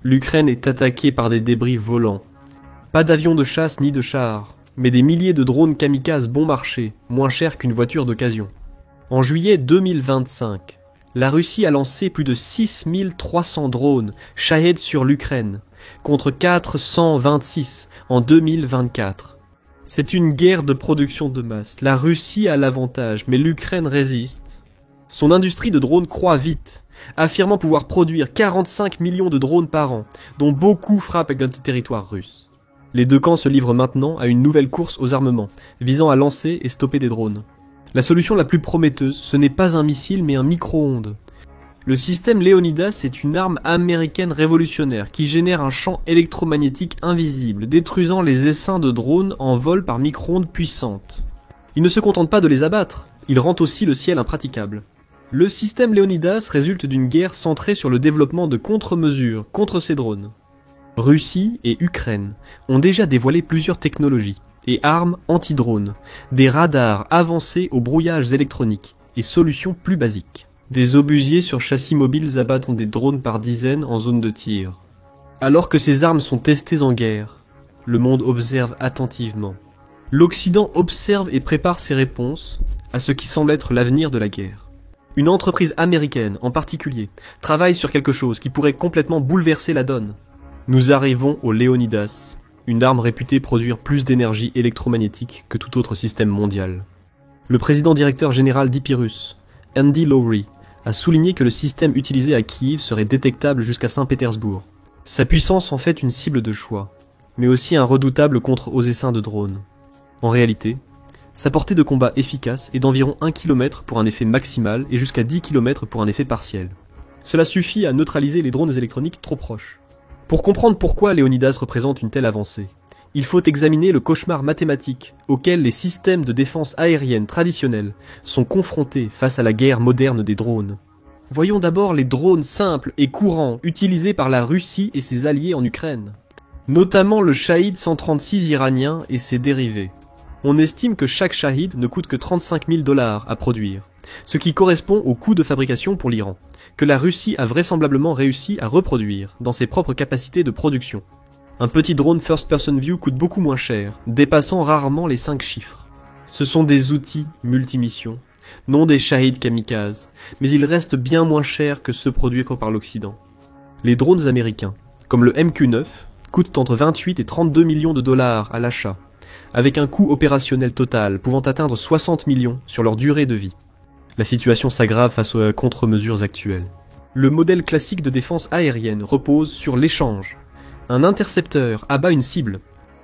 L'Ukraine est attaquée par des débris volants. Pas d'avions de chasse ni de chars, mais des milliers de drones kamikazes bon marché, moins chers qu'une voiture d'occasion. En juillet 2025, la Russie a lancé plus de 6300 drones Shahed sur l'Ukraine, contre 426 en 2024. C'est une guerre de production de masse. La Russie a l'avantage, mais l'Ukraine résiste. Son industrie de drones croît vite, affirmant pouvoir produire 45 millions de drones par an, dont beaucoup frappent avec le territoire russe. Les deux camps se livrent maintenant à une nouvelle course aux armements, visant à lancer et stopper des drones. La solution la plus prometteuse, ce n'est pas un missile mais un micro-ondes. Le système Leonidas est une arme américaine révolutionnaire qui génère un champ électromagnétique invisible, détruisant les essaims de drones en vol par micro-ondes puissantes. Il ne se contente pas de les abattre, il rend aussi le ciel impraticable. Le système Leonidas résulte d'une guerre centrée sur le développement de contre-mesures contre ces drones. Russie et Ukraine ont déjà dévoilé plusieurs technologies et armes anti-drones, des radars avancés aux brouillages électroniques et solutions plus basiques. Des obusiers sur châssis mobiles abattent des drones par dizaines en zone de tir. Alors que ces armes sont testées en guerre, le monde observe attentivement. L'Occident observe et prépare ses réponses à ce qui semble être l'avenir de la guerre. Une entreprise américaine, en particulier, travaille sur quelque chose qui pourrait complètement bouleverser la donne. Nous arrivons au Leonidas, une arme réputée produire plus d'énergie électromagnétique que tout autre système mondial. Le président directeur général d'Hypirus, Andy Lowry, a souligné que le système utilisé à Kiev serait détectable jusqu'à Saint-Pétersbourg. Sa puissance en fait une cible de choix, mais aussi un redoutable contre aux essaims de drones. En réalité, sa portée de combat efficace est d'environ 1 km pour un effet maximal et jusqu'à 10 km pour un effet partiel. Cela suffit à neutraliser les drones électroniques trop proches. Pour comprendre pourquoi Leonidas représente une telle avancée, il faut examiner le cauchemar mathématique auquel les systèmes de défense aérienne traditionnels sont confrontés face à la guerre moderne des drones. Voyons d'abord les drones simples et courants utilisés par la Russie et ses alliés en Ukraine, notamment le Shahed 136 iranien et ses dérivés. On estime que chaque Shahed ne coûte que 35 000 $ à produire, ce qui correspond au coût de fabrication pour l'Iran, que la Russie a vraisemblablement réussi à reproduire dans ses propres capacités de production. Un petit drone First Person View coûte beaucoup moins cher, dépassant rarement les 5 chiffres. Ce sont des outils multimissions, non des Shahed kamikazes, mais ils restent bien moins chers que ceux produits par l'Occident. Les drones américains, comme le MQ-9, coûtent entre 28 et 32 millions de dollars à l'achat, avec un coût opérationnel total pouvant atteindre 60 millions sur leur durée de vie. La situation s'aggrave face aux contre-mesures actuelles. Le modèle classique de défense aérienne repose sur l'échange. Un intercepteur abat une cible.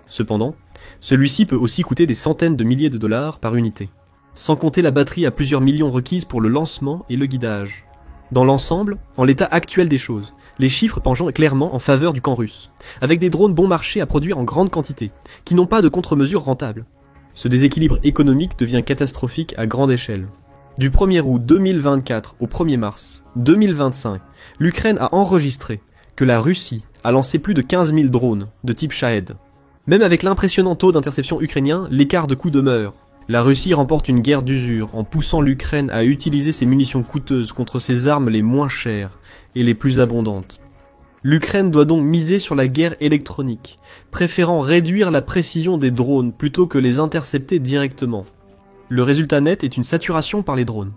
Cependant, celui-ci peut aussi coûter des centaines de milliers de dollars par unité, sans compter la batterie à plusieurs millions requises pour le lancement et le guidage. Dans l'ensemble, en l'état actuel des choses, les chiffres penchent clairement en faveur du camp russe, avec des drones bon marché à produire en grande quantité, qui n'ont pas de contre-mesures rentables. Ce déséquilibre économique devient catastrophique à grande échelle. Du 1er août 2024 au 1er mars 2025, l'Ukraine a enregistré que la Russie a lancé plus de 15 000 drones de type Shahed. Même avec l'impressionnant taux d'interception ukrainien, l'écart de coût demeure. La Russie remporte une guerre d'usure en poussant l'Ukraine à utiliser ses munitions coûteuses contre ses armes les moins chères et les plus abondantes. L'Ukraine doit donc miser sur la guerre électronique, préférant réduire la précision des drones plutôt que les intercepter directement. Le résultat net est une saturation par les drones.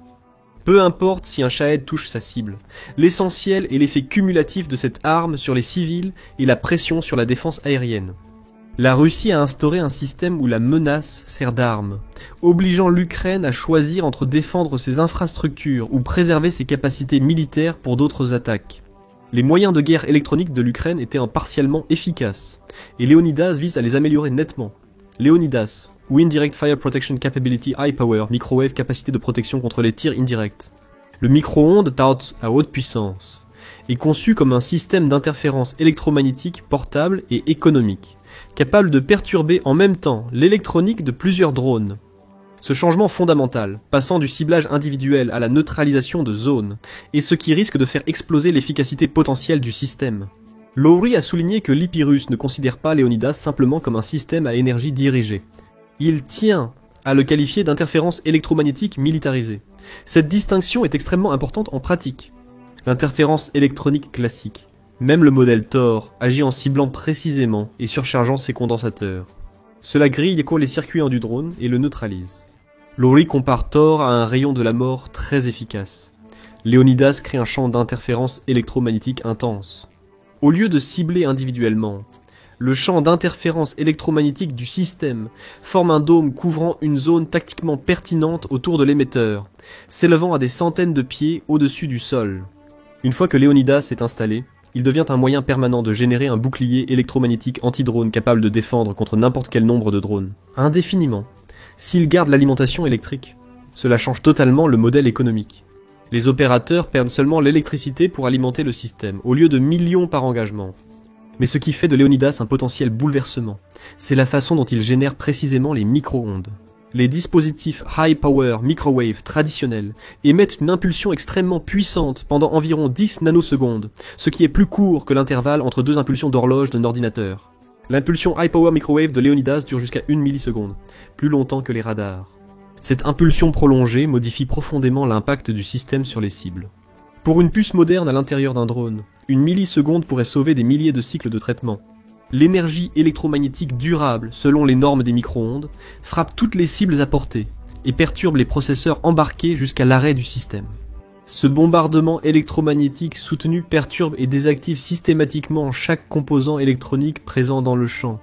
Peu importe si un Shahed touche sa cible, l'essentiel est l'effet cumulatif de cette arme sur les civils et la pression sur la défense aérienne. La Russie a instauré un système où la menace sert d'arme, obligeant l'Ukraine à choisir entre défendre ses infrastructures ou préserver ses capacités militaires pour d'autres attaques. Les moyens de guerre électronique de l'Ukraine étaient partiellement efficaces, et Leonidas vise à les améliorer nettement. Leonidas, ou Indirect Fire Protection Capability High Power, microwave capacité de protection contre les tirs indirects. Le micro-ondes à haute puissance est conçu comme un système d'interférence électromagnétique portable et économique, capable de perturber en même temps l'électronique de plusieurs drones. Ce changement fondamental, passant du ciblage individuel à la neutralisation de zones, est ce qui risque de faire exploser l'efficacité potentielle du système. Lowry a souligné que l'Hypirus ne considère pas Leonidas simplement comme un système à énergie dirigée. Il tient à le qualifier d'interférence électromagnétique militarisée. Cette distinction est extrêmement importante en pratique. L'interférence électronique classique Même le modèle Thor agit en ciblant précisément et surchargeant ses condensateurs. Cela grille les circuits du drone et le neutralise. Lowry compare Thor à un rayon de la mort très efficace. Leonidas crée un champ d'interférence électromagnétique intense. Au lieu de cibler individuellement, le champ d'interférence électromagnétique du système forme un dôme couvrant une zone tactiquement pertinente autour de l'émetteur, s'élevant à des centaines de pieds au-dessus du sol. Une fois que Leonidas est installé, il devient un moyen permanent de générer un bouclier électromagnétique anti-drone capable de défendre contre n'importe quel nombre de drones, indéfiniment. S'il garde l'alimentation électrique, cela change totalement le modèle économique. Les opérateurs perdent seulement l'électricité pour alimenter le système, au lieu de millions par engagement. Mais ce qui fait de Leonidas un potentiel bouleversement, c'est la façon dont il génère précisément les micro-ondes. Les dispositifs High Power Microwave traditionnels émettent une impulsion extrêmement puissante pendant environ 10 nanosecondes, ce qui est plus court que l'intervalle entre deux impulsions d'horloge d'un ordinateur. L'impulsion High Power Microwave de Leonidas dure jusqu'à 1 milliseconde, plus longtemps que les radars. Cette impulsion prolongée modifie profondément l'impact du système sur les cibles. Pour une puce moderne à l'intérieur d'un drone, 1 milliseconde pourrait sauver des milliers de cycles de traitement. L'énergie électromagnétique durable, selon les normes des micro-ondes, frappe toutes les cibles à portée et perturbe les processeurs embarqués jusqu'à l'arrêt du système. Ce bombardement électromagnétique soutenu perturbe et désactive systématiquement chaque composant électronique présent dans le champ.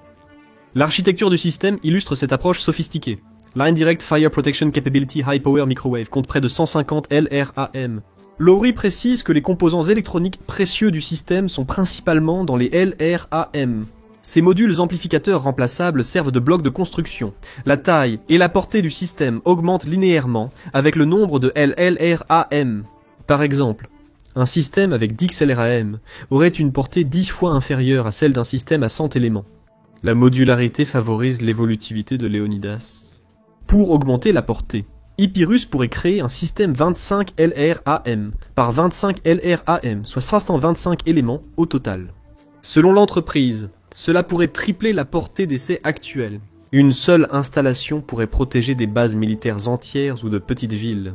L'architecture du système illustre cette approche sophistiquée. L'Indirect Fire Protection Capability High Power Microwave compte près de 150 LRAM. Lowry précise que les composants électroniques précieux du système sont principalement dans les LRAM. Ces modules amplificateurs remplaçables servent de blocs de construction. La taille et la portée du système augmentent linéairement avec le nombre de LRAM. Par exemple, un système avec 10 LRAM aurait une portée 10 fois inférieure à celle d'un système à 100 éléments. La modularité favorise l'évolutivité de Leonidas. Pour augmenter la portée, Hypirus pourrait créer un système 25 LRAM par 25 LRAM, soit 525 éléments au total. Selon l'entreprise, cela pourrait tripler la portée d'essai actuelle. Une seule installation pourrait protéger des bases militaires entières ou de petites villes.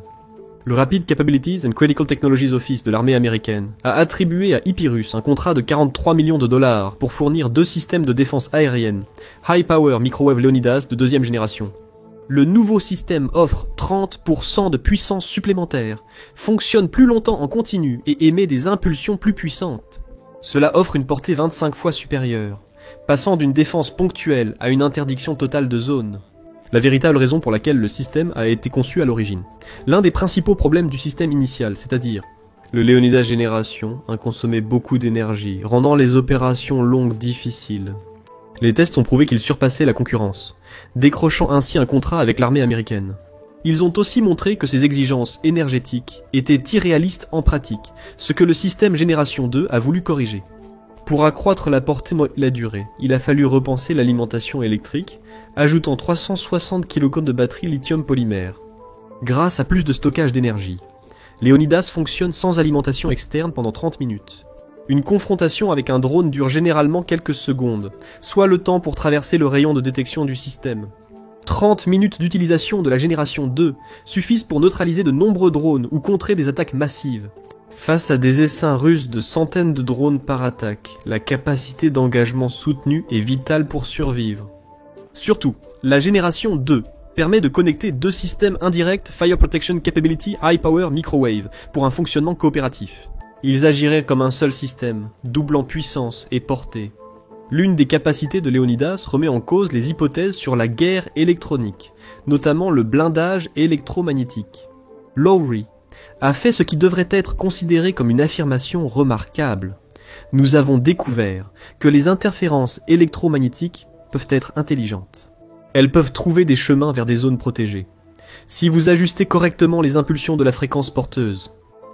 Le Rapid Capabilities and Critical Technologies Office de l'armée américaine a attribué à Hypirus un contrat de 43 millions de dollars pour fournir 2 systèmes de défense aérienne, High Power Microwave Leonidas de deuxième génération. Le nouveau système offre 30% de puissance supplémentaire, fonctionne plus longtemps en continu et émet des impulsions plus puissantes. Cela offre une portée 25 fois supérieure, passant d'une défense ponctuelle à une interdiction totale de zone. La véritable raison pour laquelle le système a été conçu à l'origine. L'un des principaux problèmes du système initial, c'est-à-dire le Leonidas Génération, a consommé beaucoup d'énergie, rendant les opérations longues difficiles. Les tests ont prouvé qu'il surpassait la concurrence, décrochant ainsi un contrat avec l'armée américaine. Ils ont aussi montré que ces exigences énergétiques étaient irréalistes en pratique, ce que le système Génération 2 a voulu corriger. Pour accroître la portée et la durée, il a fallu repenser l'alimentation électrique, ajoutant 360 kg de batterie lithium polymère. Grâce à plus de stockage d'énergie, Leonidas fonctionne sans alimentation externe pendant 30 minutes. Une confrontation avec un drone dure généralement quelques secondes, soit le temps pour traverser le rayon de détection du système. 30 minutes d'utilisation de la génération 2 suffisent pour neutraliser de nombreux drones ou contrer des attaques massives. Face à des essaims russes de centaines de drones par attaque, la capacité d'engagement soutenue est vitale pour survivre. Surtout, la génération 2 permet de connecter 2 systèmes indirects Fire Protection Capability High Power Microwave pour un fonctionnement coopératif. Ils agiraient comme un seul système, doublant puissance et portée. L'une des capacités de Leonidas remet en cause les hypothèses sur la guerre électronique, notamment le blindage électromagnétique. Lowry a fait ce qui devrait être considéré comme une affirmation remarquable. Nous avons découvert que les interférences électromagnétiques peuvent être intelligentes. Elles peuvent trouver des chemins vers des zones protégées. Si vous ajustez correctement les impulsions de la fréquence porteuse,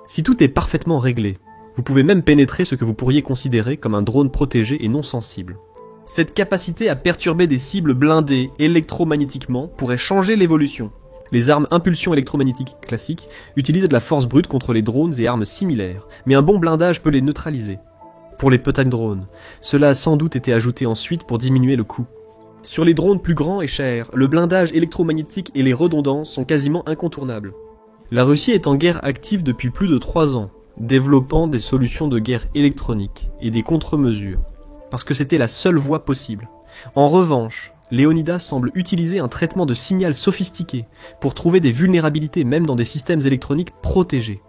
si tout est parfaitement réglé, vous pouvez même pénétrer ce que vous pourriez considérer comme un drone protégé et non sensible. Cette capacité à perturber des cibles blindées électromagnétiquement pourrait changer l'évolution. Les armes impulsion électromagnétique classiques utilisent de la force brute contre les drones et armes similaires, mais un bon blindage peut les neutraliser. Pour les petits drones, cela a sans doute été ajouté ensuite pour diminuer le coût. Sur les drones plus grands et chers, le blindage électromagnétique et les redondances sont quasiment incontournables. La Russie est en guerre active depuis plus de 3 ans. développant des solutions de guerre électronique et des contre-mesures, parce que c'était la seule voie possible. En revanche, Leonidas semble utiliser un traitement de signal sophistiqué pour trouver des vulnérabilités même dans des systèmes électroniques protégés.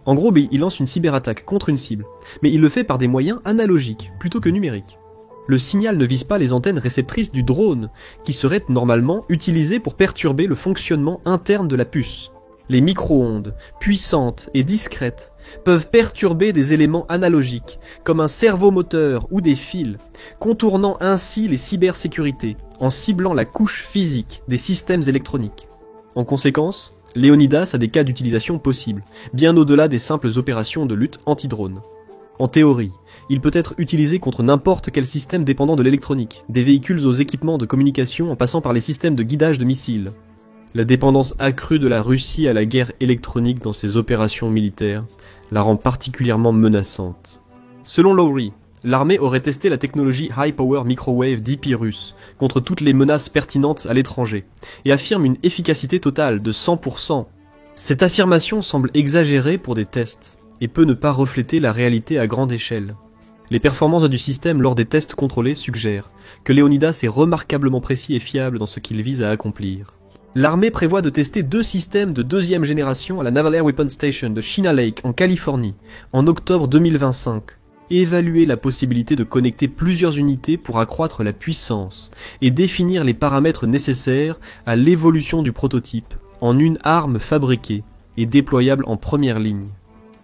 En gros, il lance une cyberattaque contre une cible, mais il le fait par des moyens analogiques plutôt que numériques. Le signal ne vise pas les antennes réceptrices du drone, qui seraient normalement utilisées pour perturber le fonctionnement interne de la puce. Les micro-ondes, puissantes et discrètes, peuvent perturber des éléments analogiques, comme un servomoteur ou des fils, contournant ainsi les cybersécurités, en ciblant la couche physique des systèmes électroniques. En conséquence, Leonidas a des cas d'utilisation possibles, bien au-delà des simples opérations de lutte anti-drone. En théorie, il peut être utilisé contre n'importe quel système dépendant de l'électronique, des véhicules aux équipements de communication en passant par les systèmes de guidage de missiles. La dépendance accrue de la Russie à la guerre électronique dans ses opérations militaires la rend particulièrement menaçante. Selon Lowry, l'armée aurait testé la technologie High Power Microwave d'IP russe contre toutes les menaces pertinentes à l'étranger, et affirme une efficacité totale de 100%. Cette affirmation semble exagérée pour des tests, et peut ne pas refléter la réalité à grande échelle. Les performances du système lors des tests contrôlés suggèrent que Leonidas est remarquablement précis et fiable dans ce qu'il vise à accomplir. L'armée prévoit de tester 2 systèmes de 2e génération à la Naval Air Weapons Station de China Lake en Californie, en octobre 2025. Évaluer la possibilité de connecter plusieurs unités pour accroître la puissance et définir les paramètres nécessaires à l'évolution du prototype en une arme fabriquée et déployable en première ligne.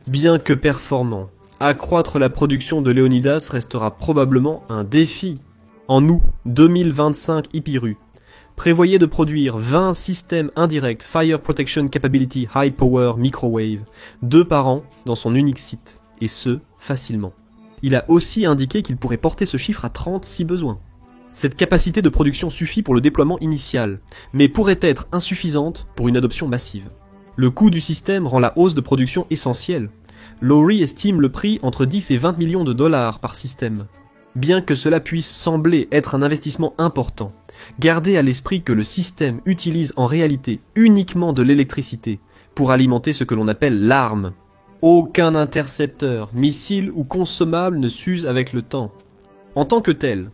Bien que performant, accroître la production de Leonidas restera probablement un défi. En août 2025, IPIRU prévoyait de produire 20 systèmes indirects Fire Protection Capability High Power Microwave, 2 par an dans son unique site, et ce, facilement. Il a aussi indiqué qu'il pourrait porter ce chiffre à 30 si besoin. Cette capacité de production suffit pour le déploiement initial, mais pourrait être insuffisante pour une adoption massive. Le coût du système rend la hausse de production essentielle. Lowry estime le prix entre 10 et 20 millions de dollars par système. Bien que cela puisse sembler être un investissement important, gardez à l'esprit que le système utilise en réalité uniquement de l'électricité pour alimenter ce que l'on appelle l'arme. Aucun intercepteur, missile ou consommable ne s'use avec le temps. En tant que tel,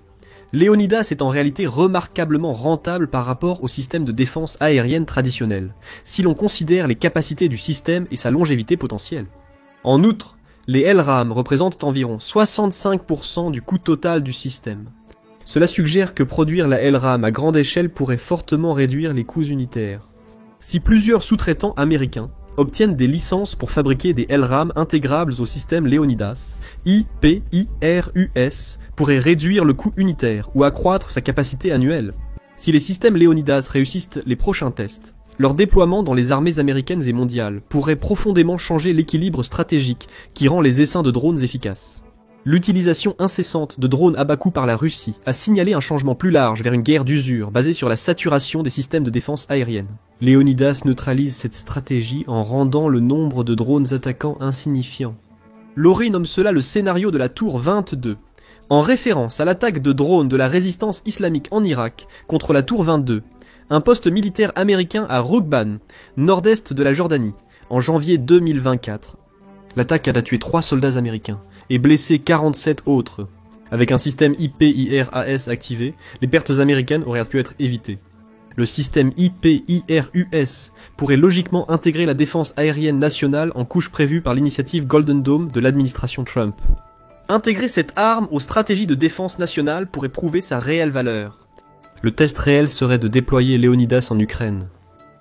Leonidas est en réalité remarquablement rentable par rapport au système de défense aérienne traditionnel, si l'on considère les capacités du système et sa longévité potentielle. En outre, les LRAM représentent environ 65% du coût total du système. Cela suggère que produire la LRAM à grande échelle pourrait fortement réduire les coûts unitaires. Si plusieurs sous-traitants américains obtiennent des licences pour fabriquer des LRAM intégrables au système Leonidas, IPIRUS pourrait réduire le coût unitaire ou accroître sa capacité annuelle. Si les systèmes Leonidas réussissent les prochains tests, leur déploiement dans les armées américaines et mondiales pourrait profondément changer l'équilibre stratégique qui rend les essaims de drones efficaces. L'utilisation incessante de drones à bas coût par la Russie a signalé un changement plus large vers une guerre d'usure basée sur la saturation des systèmes de défense aérienne. Leonidas neutralise cette stratégie en rendant le nombre de drones attaquants insignifiant. Lowry nomme cela le scénario de la tour 22, en référence à l'attaque de drones de la résistance islamique en Irak contre la tour 22, un poste militaire américain à Roukban, nord-est de la Jordanie, en janvier 2024. L'attaque a tué 3 soldats américains et blessé 47 autres. Avec un système IPIRAS activé, les pertes américaines auraient pu être évitées. Le système IPIRUS pourrait logiquement intégrer la défense aérienne nationale en couche prévue par l'initiative Golden Dome de l'administration Trump. Intégrer cette arme aux stratégies de défense nationale pourrait prouver sa réelle valeur. Le test réel serait de déployer Leonidas en Ukraine.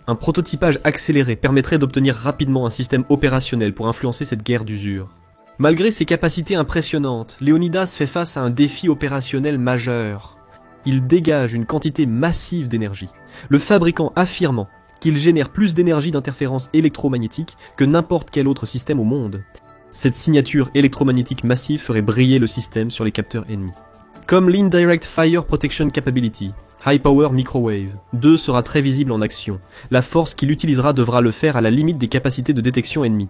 Un prototypage accéléré permettrait d'obtenir rapidement un système opérationnel pour influencer cette guerre d'usure. Malgré ses capacités impressionnantes, Leonidas fait face à un défi opérationnel majeur. Il dégage une quantité massive d'énergie, le fabricant affirmant qu'il génère plus d'énergie d'interférence électromagnétique que n'importe quel autre système au monde. Cette signature électromagnétique massive ferait briller le système sur les capteurs ennemis. Comme l'Indirect Fire Protection Capability, High Power Microwave 2 sera très visible en action. La force qu'il utilisera devra le faire à la limite des capacités de détection ennemie.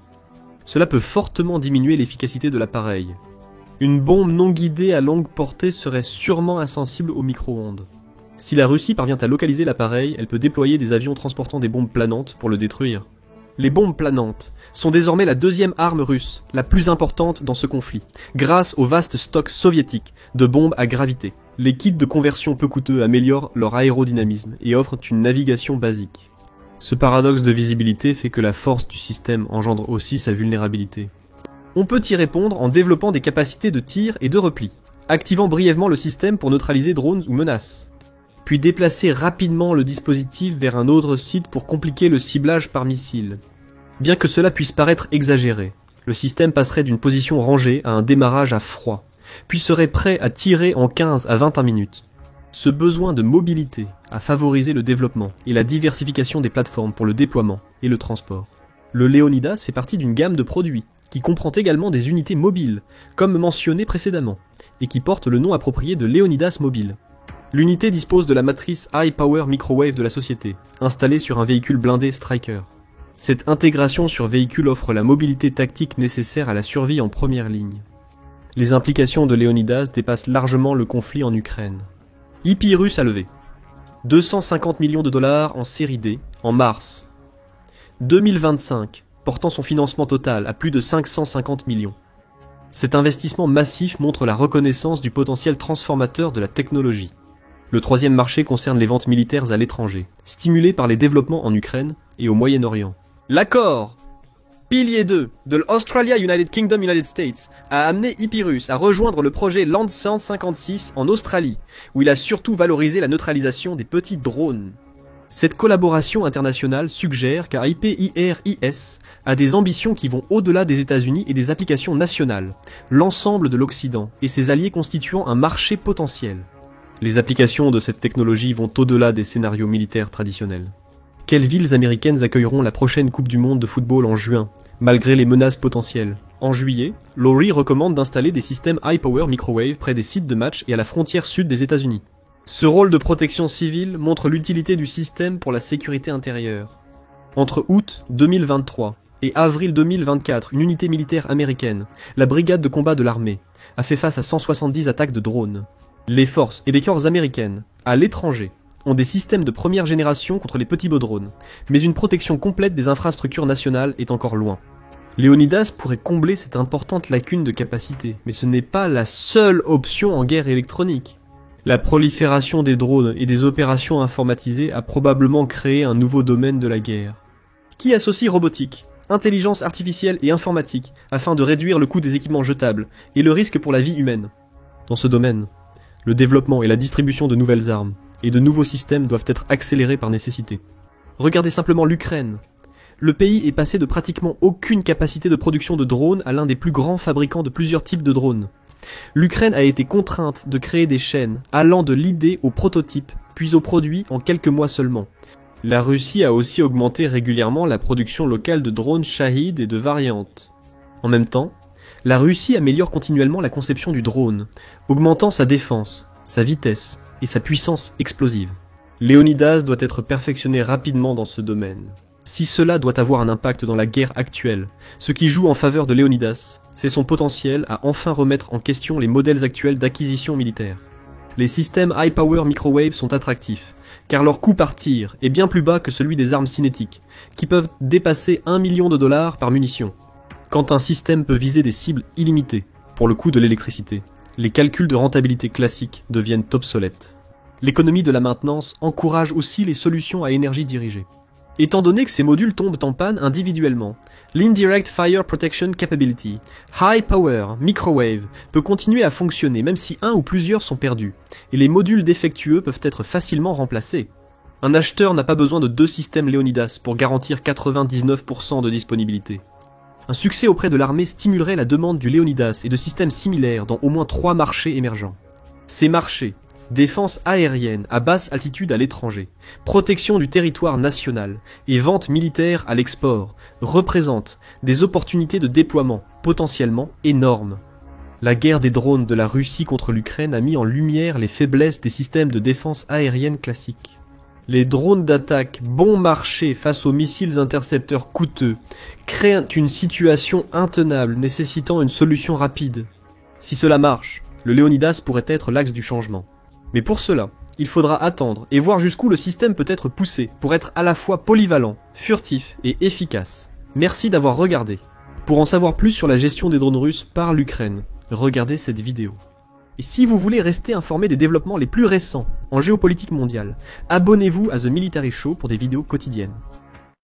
Cela peut fortement diminuer l'efficacité de l'appareil. Une bombe non guidée à longue portée serait sûrement insensible aux micro-ondes. Si la Russie parvient à localiser l'appareil, elle peut déployer des avions transportant des bombes planantes pour le détruire. Les bombes planantes sont désormais la deuxième arme russe, la plus importante dans ce conflit, grâce au vaste stock soviétique de bombes à gravité. Les kits de conversion peu coûteux améliorent leur aérodynamisme et offrent une navigation basique. Ce paradoxe de visibilité fait que la force du système engendre aussi sa vulnérabilité. On peut y répondre en développant des capacités de tir et de repli, activant brièvement le système pour neutraliser drones ou menaces, puis déplacer rapidement le dispositif vers un autre site pour compliquer le ciblage par missile. Bien que cela puisse paraître exagéré, le système passerait d'une position rangée à un démarrage à froid, puis serait prêt à tirer en 15 à 21 minutes. Ce besoin de mobilité a favorisé le développement et la diversification des plateformes pour le déploiement et le transport. Le Léonidas fait partie d'une gamme de produits qui comprend également des unités mobiles, comme mentionné précédemment, et qui porte le nom approprié de Léonidas Mobile. L'unité dispose de la matrice High Power Microwave de la société, installée sur un véhicule blindé Striker. Cette intégration sur véhicule offre la mobilité tactique nécessaire à la survie en première ligne. Les implications de Léonidas dépassent largement le conflit en Ukraine. IP russe a levé 250 millions de dollars en série D en mars 2025, portant son financement total à plus de 550 millions. Cet investissement massif montre la reconnaissance du potentiel transformateur de la technologie. Le troisième marché concerne les ventes militaires à l'étranger, stimulées par les développements en Ukraine et au Moyen-Orient. L'accord Pilier 2 de l'Australia United Kingdom United States a amené Epirus à rejoindre le projet Landsat 56 en Australie, où il a surtout valorisé la neutralisation des petits drones. Cette collaboration internationale suggère qu'IPIRIS a des ambitions qui vont au-delà des États-Unis et des applications nationales, l'ensemble de l'Occident et ses alliés constituant un marché potentiel. Les applications de cette technologie vont au-delà des scénarios militaires traditionnels. Quelles villes américaines accueilleront la prochaine Coupe du Monde de football en juin, malgré les menaces potentielles? En juillet, Lowry recommande d'installer des systèmes High Power Microwave près des sites de match et à la frontière sud des États-Unis. Ce rôle de protection civile montre l'utilité du système pour la sécurité intérieure. Entre août 2023 et avril 2024, une unité militaire américaine, la brigade de combat de l'armée, a fait face à 170 attaques de drones. Les forces et les corps américaines, à l'étranger, ont des systèmes de première génération contre les petits beaux drones, mais une protection complète des infrastructures nationales est encore loin. Léonidas pourrait combler cette importante lacune de capacité, mais ce n'est pas la seule option en guerre électronique. La prolifération des drones et des opérations informatisées a probablement créé un nouveau domaine de la guerre, qui associe robotique, intelligence artificielle et informatique afin de réduire le coût des équipements jetables et le risque pour la vie humaine. Dans ce domaine, le développement et la distribution de nouvelles armes et de nouveaux systèmes doivent être accélérés par nécessité. Regardez simplement l'Ukraine. Le pays est passé de pratiquement aucune capacité de production de drones à l'un des plus grands fabricants de plusieurs types de drones. L'Ukraine a été contrainte de créer des chaînes allant de l'idée au prototype, puis au produit en quelques mois seulement. La Russie a aussi augmenté régulièrement la production locale de drones Shahid et de variantes. En même temps, la Russie améliore continuellement la conception du drone, augmentant sa défense, sa vitesse et sa puissance explosive. Léonidas doit être perfectionné rapidement dans ce domaine. Si cela doit avoir un impact dans la guerre actuelle, ce qui joue en faveur de Léonidas, c'est son potentiel à enfin remettre en question les modèles actuels d'acquisition militaire. Les systèmes High Power Microwave sont attractifs, car leur coût par tir est bien plus bas que celui des armes cinétiques, qui peuvent dépasser 1 million de dollars par munition. Quand un système peut viser des cibles illimitées, pour le coût de l'électricité, les calculs de rentabilité classiques deviennent obsolètes. L'économie de la maintenance encourage aussi les solutions à énergie dirigée. Étant donné que ces modules tombent en panne individuellement, l'Indirect Fire Protection Capability, High Power Microwave peut continuer à fonctionner même si un ou plusieurs sont perdus, et les modules défectueux peuvent être facilement remplacés. Un acheteur n'a pas besoin de 2 systèmes Léonidas pour garantir 99% de disponibilité. Un succès auprès de l'armée stimulerait la demande du Léonidas et de systèmes similaires dans au moins 3 marchés émergents. Ces marchés, défense aérienne à basse altitude à l'étranger, protection du territoire national et vente militaire à l'export, représentent des opportunités de déploiement potentiellement énormes. La guerre des drones de la Russie contre l'Ukraine a mis en lumière les faiblesses des systèmes de défense aérienne classiques. Les drones d'attaque bon marché face aux missiles intercepteurs coûteux créent une situation intenable nécessitant une solution rapide. Si cela marche, le Léonidas pourrait être l'axe du changement. Mais pour cela, Il faudra attendre et voir jusqu'où le système peut être poussé pour être à la fois polyvalent, furtif et efficace. Merci d'avoir regardé. Pour en savoir plus sur la gestion des drones russes par l'Ukraine, regardez cette vidéo. Et si vous voulez rester informé des développements les plus récents en géopolitique mondiale, abonnez-vous à The Military Show pour des vidéos quotidiennes.